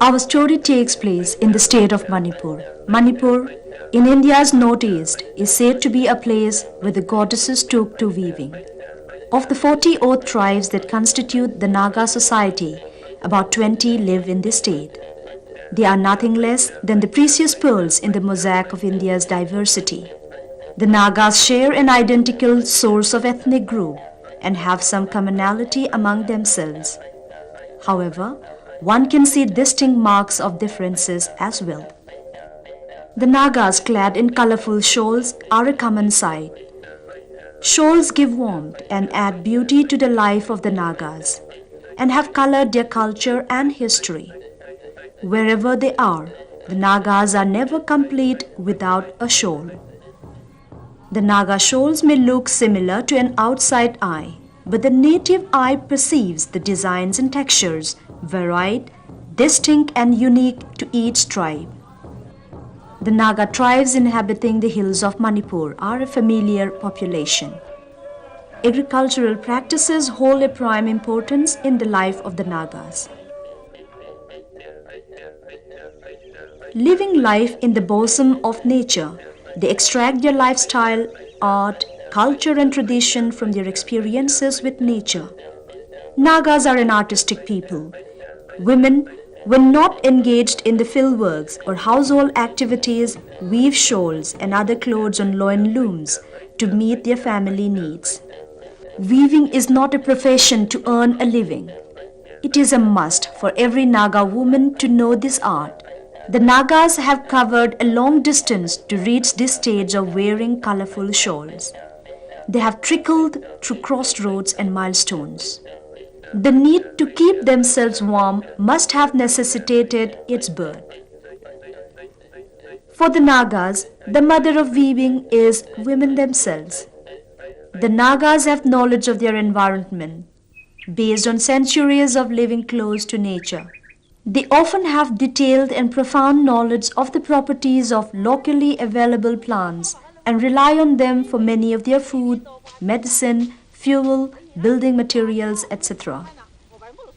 Our story takes place in the state of Manipur. Manipur, in India's northeast, is said to be a place where the goddesses took to weaving. Of the 40 odd tribes that constitute the Naga society, about 20 live in this state. They are nothing less than the precious pearls in the mosaic of India's diversity. The Nagas share an identical source of ethnic group and have some commonality among themselves. However, one can see distinct marks of differences as well. The Nagas clad in colorful shawls are a common sight. Shawls give warmth and add beauty to the life of the Nagas and have colored their culture and history. Wherever they are, the Nagas are never complete without a shawl. The Naga shawls may look similar to an outside eye, but the native eye perceives the designs and textures varied, distinct and unique to each tribe. The Naga tribes inhabiting the hills of Manipur are a familiar population. Agricultural practices hold a prime importance in the life of the Nagas. Living life in the bosom of nature, they extract their lifestyle, art, culture and tradition from their experiences with nature. Nagas are an artistic people. Women, when not engaged in the field works or household activities, weave shawls and other clothes on loin looms to meet their family needs. Weaving is not a profession to earn a living. It is a must for every Naga woman to know this art. The Nagas have covered a long distance to reach this stage of wearing colorful shawls. They have trickled through crossroads and milestones. The need to keep themselves warm must have necessitated its birth. For the Nagas, the mother of weaving is women themselves. The Nagas have knowledge of their environment, based on centuries of living close to nature. They often have detailed and profound knowledge of the properties of locally available plants and rely on them for many of their food, medicine, fuel, building materials, etc.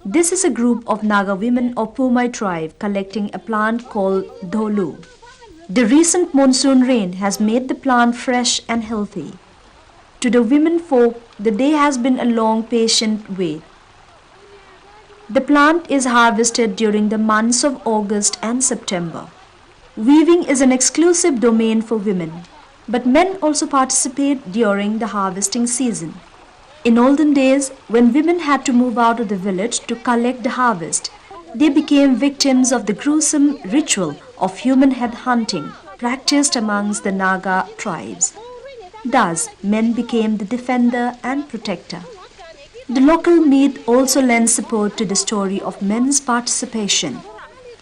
This is a group of Naga women of Pumai tribe collecting a plant called dholu. The recent monsoon rain has made the plant fresh and healthy. To the women folk, the day has been a long, patient wait. The plant is harvested during the months of August and September. Weaving is an exclusive domain for women, but men also participate during the harvesting season. In olden days, when women had to move out of the village to collect the harvest, they became victims of the gruesome ritual of human head hunting practiced amongst the Naga tribes. Thus, men became the defender and protector. The local myth also lends support to the story of men's participation.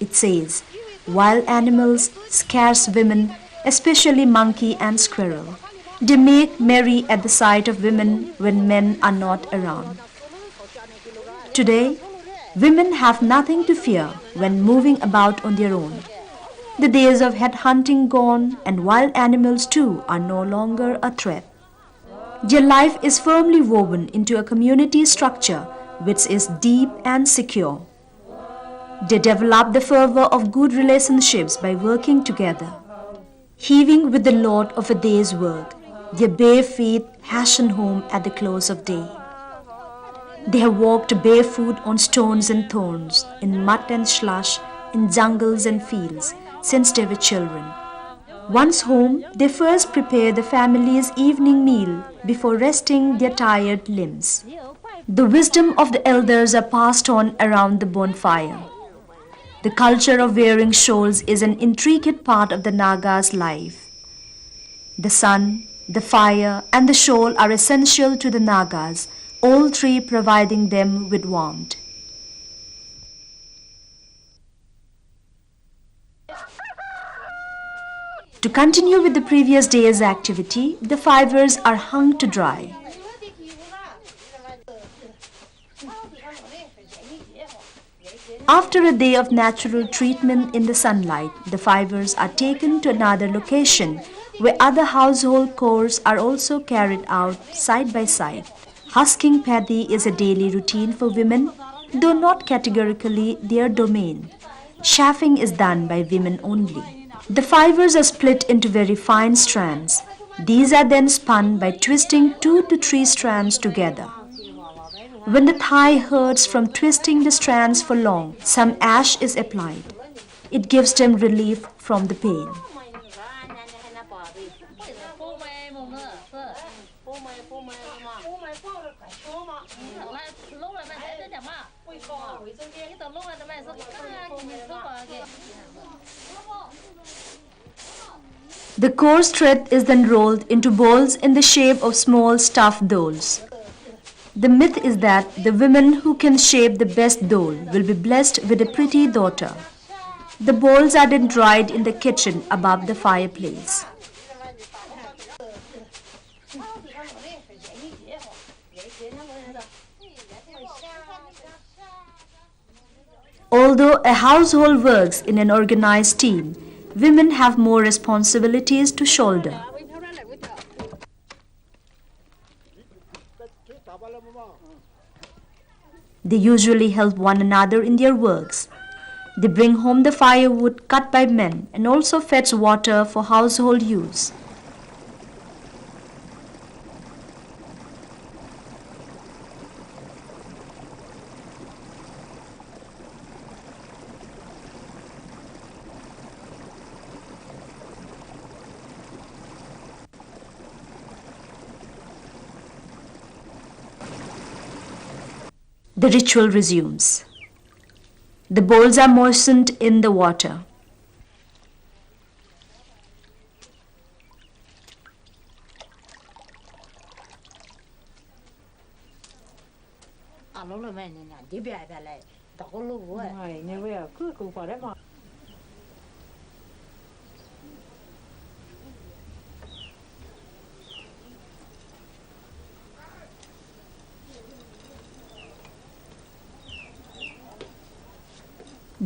It says, wild animals, scarce women, especially monkey and squirrel. They make merry at the sight of women when men are not around. Today, women have nothing to fear when moving about on their own. The days of head hunting gone and wild animals too are no longer a threat. Their life is firmly woven into a community structure which is deep and secure. They develop the fervor of good relationships by working together. Heaving with the load of a day's work, their bare feet hasten home at the close of day. They have walked barefoot on stones and thorns, in mud and slush, in jungles and fields, since they were children. Once home, they first prepare the family's evening meal before resting their tired limbs. The wisdom of the elders are passed on around the bonfire. The culture of wearing shawls is an intricate part of the Naga's life. The sun, the fire, and the shawl are essential to the Nagas, all three providing them with warmth. To continue with the previous day's activity, the fibers are hung to dry. After a day of natural treatment in the sunlight, the fibers are taken to another location where other household chores are also carried out side by side. Husking paddy is a daily routine for women, though not categorically their domain. Chaffing is done by women only. The fibers are split into very fine strands. These are then spun by twisting 2 to 3 strands together. When the thigh hurts from twisting the strands for long, some ash is applied. It gives them relief from the pain. The coarse thread is then rolled into balls in the shape of small stuffed dolls. The myth is that the women who can shape the best doll will be blessed with a pretty daughter. The balls are then dried in the kitchen above the fireplace. Although a household works in an organized team, women have more responsibilities to shoulder. They usually help one another in their works. They bring home the firewood cut by men and also fetch water for household use. The ritual resumes. The bowls are moistened in the water.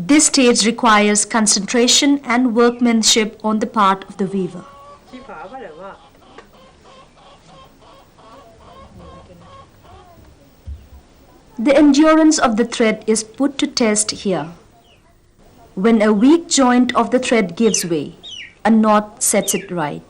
This stage requires concentration and workmanship on the part of the weaver. The endurance of the thread is put to test here. When a weak joint of the thread gives way, a knot sets it right.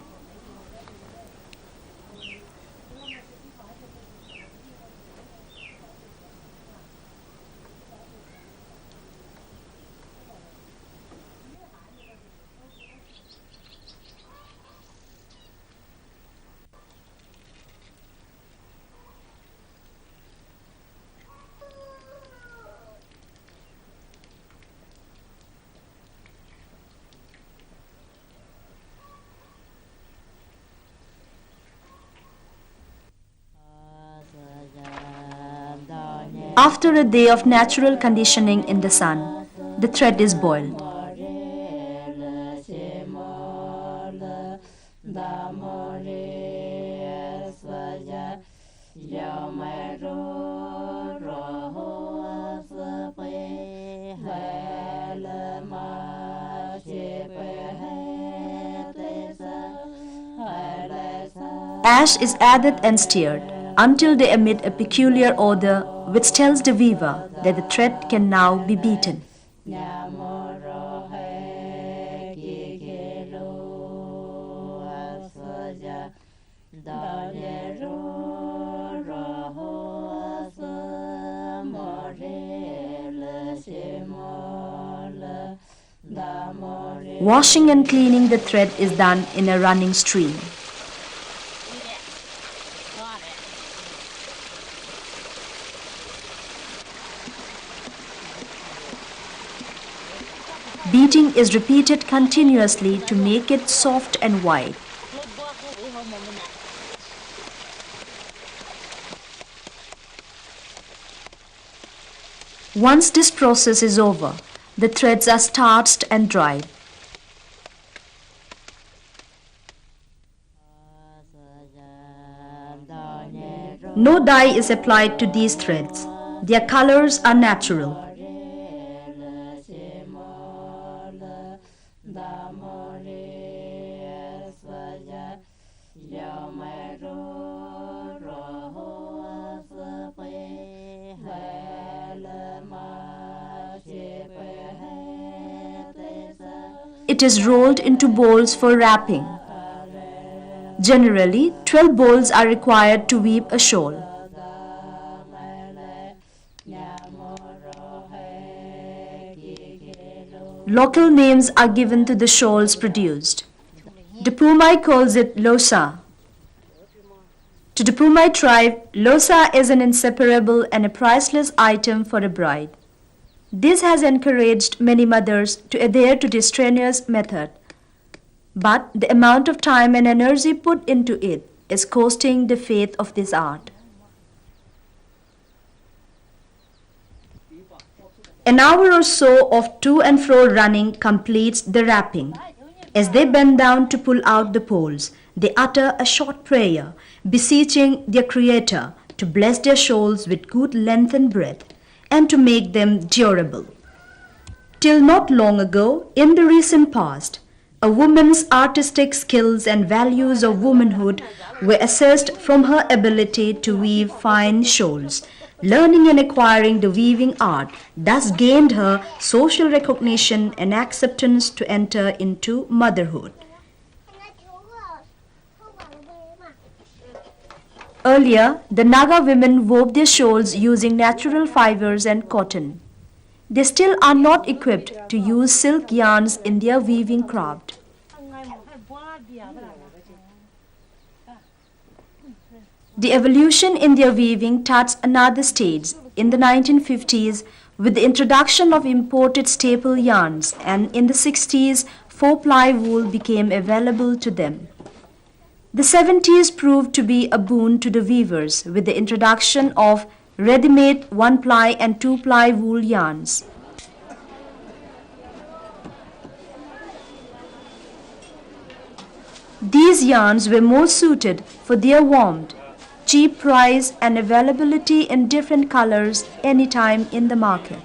After a day of natural conditioning in the sun, the thread is boiled. Ash is added and stirred until they emit a peculiar odor which tells the weaver that the thread can now be beaten. Washing and cleaning the thread is done in a running stream. Beating is repeated continuously to make it soft and white. Once this process is over, the threads are starched and dried. No dye is applied to these threads. Their colors are natural. it is rolled into bowls for wrapping. Generally, 12 bowls are required to weave a shawl. Local names are given to the shawls produced. The Pumai calls it losa. To the Pumai tribe, losa is an inseparable and a priceless item for a bride. This has encouraged many mothers to adhere to this strenuous method. But the amount of time and energy put into it is costing the faith of this art. An hour or so of to and fro running completes the wrapping. As they bend down to pull out the poles, they utter a short prayer, beseeching their Creator to bless their shawls with good length and breadth, and to make them durable. Till not long ago, in the recent past, a woman's artistic skills and values of womanhood were assessed from her ability to weave fine shawls. Learning and acquiring the weaving art thus gained her social recognition and acceptance to enter into motherhood. Earlier, the Naga women wove their shawls using natural fibers and cotton. They still are not equipped to use silk yarns in their weaving craft. The evolution in their weaving touched another stage in the 1950s with the introduction of imported staple yarns, and in the 60s, 4-ply wool became available to them. The 70s proved to be a boon to the weavers with the introduction of ready-made 1-ply and 2-ply wool yarns. These yarns were more suited for their warmth, cheap price and availability in different colors anytime in the market.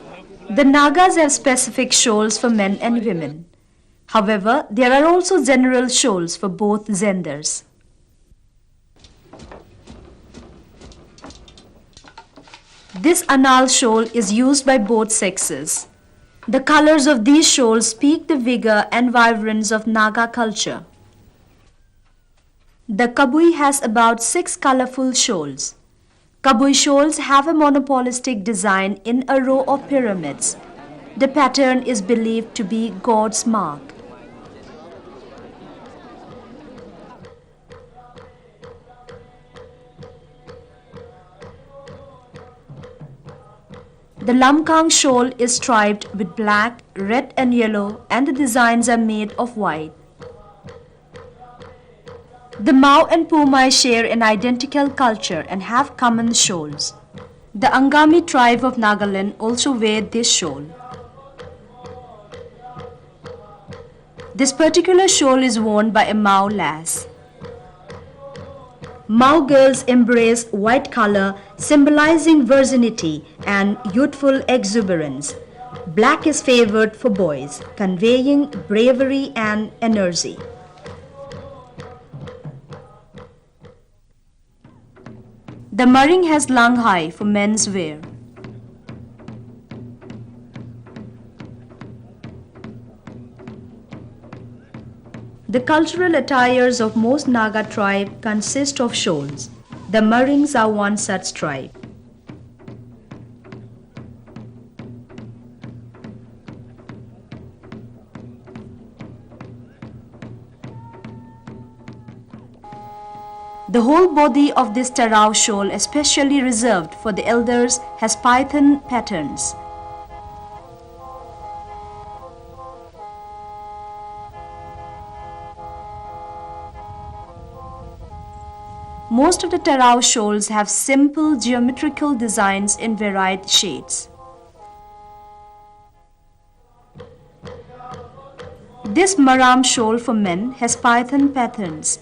The Nagas have specific shawls for men and women. However, there are also general shawls for both genders. This anal shawl is used by both sexes. The colors of these shawls speak the vigor and vibrance of Naga culture. The Kabui has about 6 colorful shawls. Kabui shawls have a monopolistic design in a row of pyramids. The pattern is believed to be God's mark. The Lamkang shawl is striped with black, red and yellow, and the designs are made of white. The Mau and Pumai share an identical culture and have common shawls. The Angami tribe of Nagaland also wear this shawl. This particular shawl is worn by a Mau lass. Mau girls embrace white color, symbolizing virginity and youthful exuberance. Black is favored for boys, conveying bravery and energy. The Maring has langhai for men's wear. The cultural attires of most Naga tribe consist of shawls. The Marings are one such tribe. The whole body of this Tarao shawl, especially reserved for the elders, has python patterns. Most of the Tarao shawls have simple geometrical designs in varied shades. This Maram shawl for men has python patterns,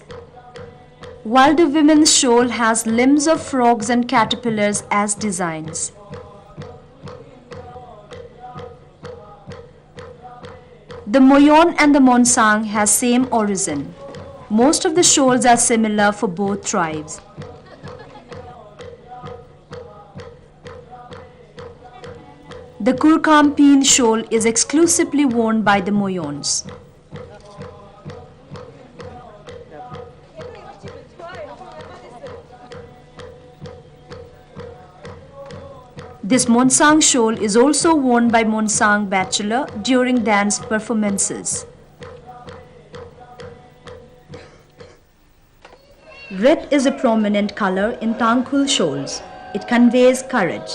while the women's shawl has limbs of frogs and caterpillars as designs. The Moyon and the Monsang has same origin. Most of the shawls are similar for both tribes. The Kurkampin shawl is exclusively worn by the Moyons. This Monsang shawl is also worn by Monsang bachelor during dance performances. Red is a prominent color in Tangkhul shawls. It conveys courage.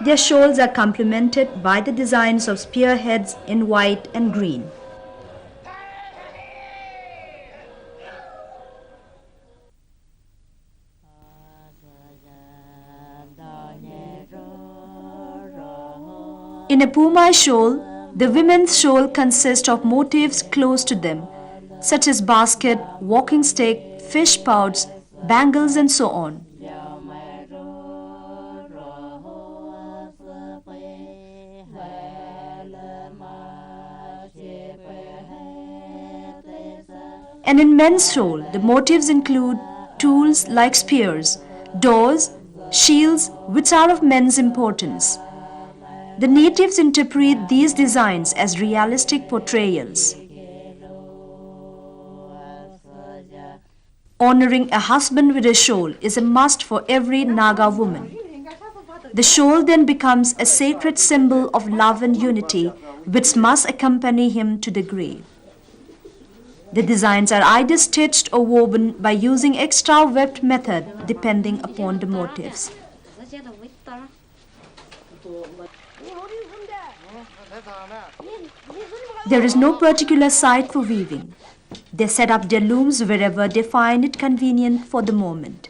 Their shawls are complemented by the designs of spearheads in white and green. In a Pumai shawl, the women's shawl consists of motifs close to them, such as basket, walking stick, fish pouch, bangles, and so on. And in men's shawl, the motifs include tools like spears, doors, shields, which are of men's importance. The natives interpret these designs as realistic portrayals. Honoring a husband with a shawl is a must for every Naga woman. The shawl then becomes a sacred symbol of love and unity, which must accompany him to the grave. The designs are either stitched or woven by using extra webbed method depending upon the motifs. There is no particular site for weaving. They set up their looms wherever they find it convenient for the moment.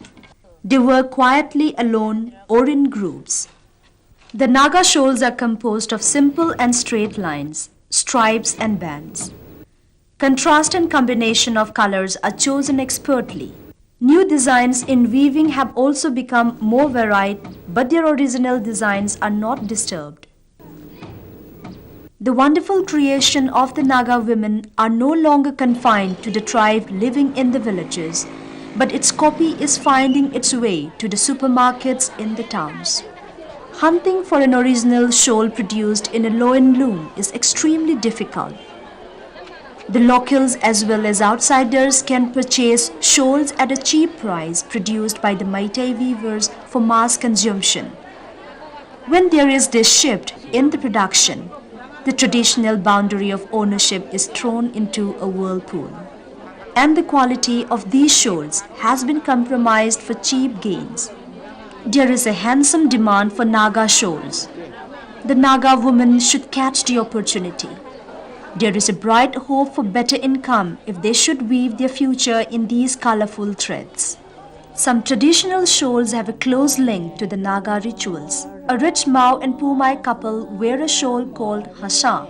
They work quietly alone or in groups. The Naga shawls are composed of simple and straight lines, stripes and bands. Contrast and combination of colors are chosen expertly. New designs in weaving have also become more varied, but their original designs are not disturbed. The wonderful creation of the Naga women are no longer confined to the tribe living in the villages, but its copy is finding its way to the supermarkets in the towns. Hunting for an original shawl produced in a loin loom is extremely difficult. The locals as well as outsiders can purchase shawls at a cheap price produced by the Meitei weavers for mass consumption. When there is this shift in the production, the traditional boundary of ownership is thrown into a whirlpool, and the quality of these shawls has been compromised for cheap gains. There is a handsome demand for Naga shawls. The Naga women should catch the opportunity. There is a bright hope for better income if they should weave their future in these colorful threads. Some traditional shawls have a close link to the Naga rituals. A rich Mao and Pumai couple wear a shawl called Hasha.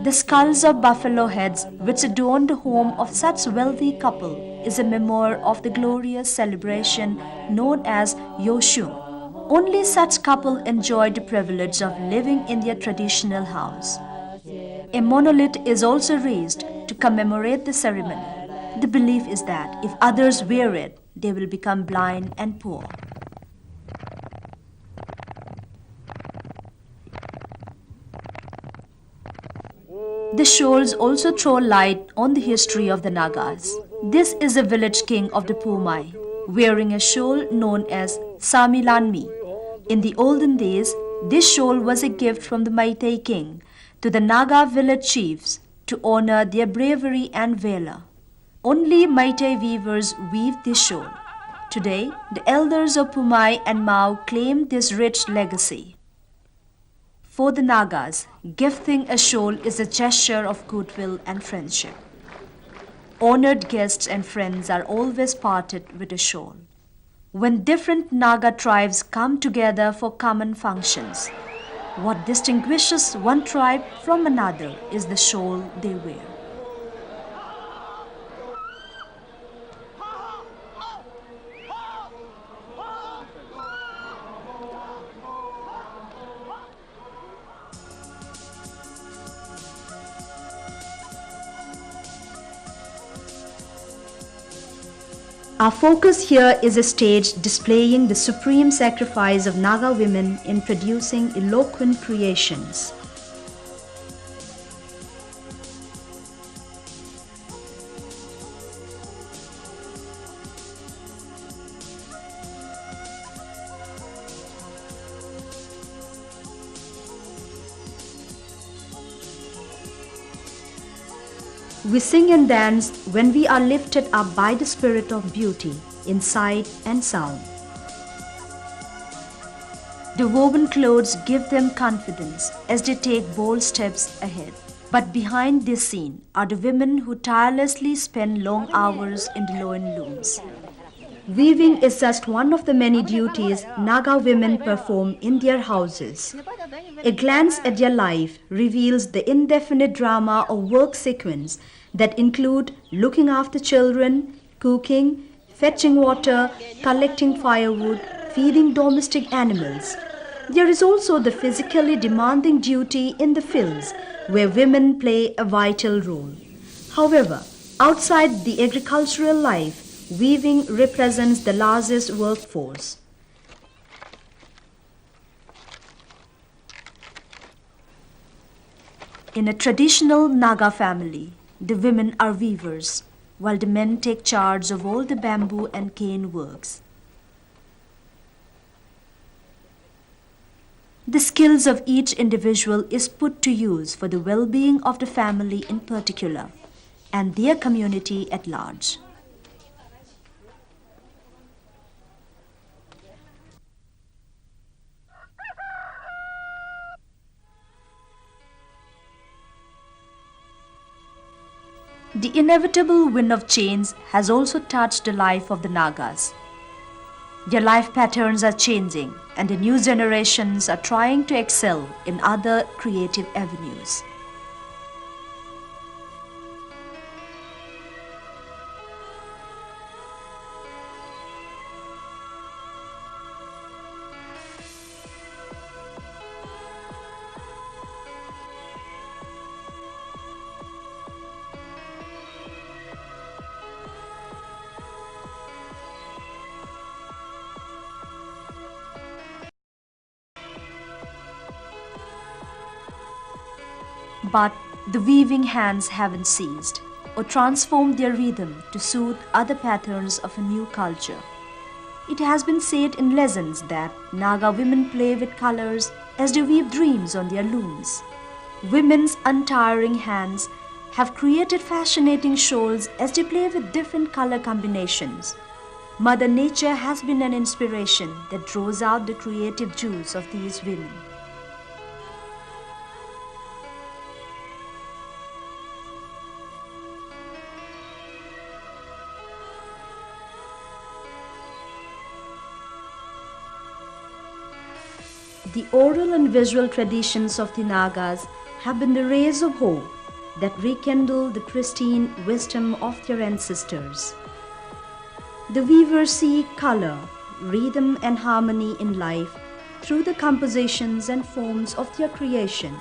The skulls of buffalo heads which adorn the home of such wealthy couple is a memoir of the glorious celebration known as Yoshun. Only such couple enjoy the privilege of living in their traditional house. A monolith is also raised to commemorate the ceremony. The belief is that if others wear it, they will become blind and poor. The shawls also throw light on the history of the Nagas. This is a village king of the Pumai, wearing a shawl known as Samilanmi. In the olden days, this shawl was a gift from the Meitei king to the Naga village chiefs to honor their bravery and valor. Only Meitei weavers weave this shawl. Today, the elders of Pumai and Mao claim this rich legacy. For the Nagas, gifting a shawl is a gesture of goodwill and friendship. Honored guests and friends are always parted with a shawl. When different Naga tribes come together for common functions, what distinguishes one tribe from another is the shawl they wear. Our focus here is a stage displaying the supreme sacrifice of Naga women in producing eloquent creations. We sing and dance when we are lifted up by the spirit of beauty in sight and sound. The woven clothes give them confidence as they take bold steps ahead. But behind this scene are the women who tirelessly spend long hours in the loin looms. Weaving is just one of the many duties Naga women perform in their houses. A glance at their life reveals the indefinite drama of work sequence that include looking after children, cooking, fetching water, collecting firewood, feeding domestic animals. There is also the physically demanding duty in the fields where women play a vital role. However, outside the agricultural life, weaving represents the largest workforce. In a traditional Naga family, the women are weavers, while the men take charge of all the bamboo and cane works. The skills of each individual is put to use for the well-being of the family in particular and their community at large. The inevitable wind of change has also touched the life of the Nagas. Their life patterns are changing, and the new generations are trying to excel in other creative avenues. But the weaving hands haven't ceased or transformed their rhythm to suit other patterns of a new culture. It has been said in legends that Naga women play with colors as they weave dreams on their looms. Women's untiring hands have created fascinating shawls as they play with different color combinations. Mother Nature has been an inspiration that draws out the creative juice of these women. The oral and visual traditions of the Nagas have been the rays of hope that rekindle the pristine wisdom of their ancestors. The weavers see color, rhythm and harmony in life through the compositions and forms of their creation.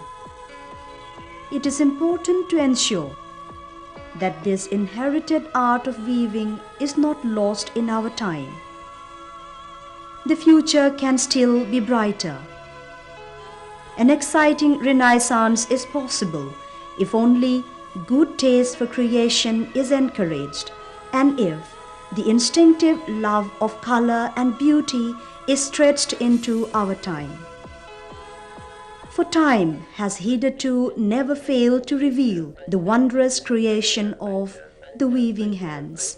It is important to ensure that this inherited art of weaving is not lost in our time. The future can still be brighter. An exciting renaissance is possible if only good taste for creation is encouraged and if the instinctive love of color and beauty is stretched into our time. For time has hitherto never failed to reveal the wondrous creation of the weaving hands.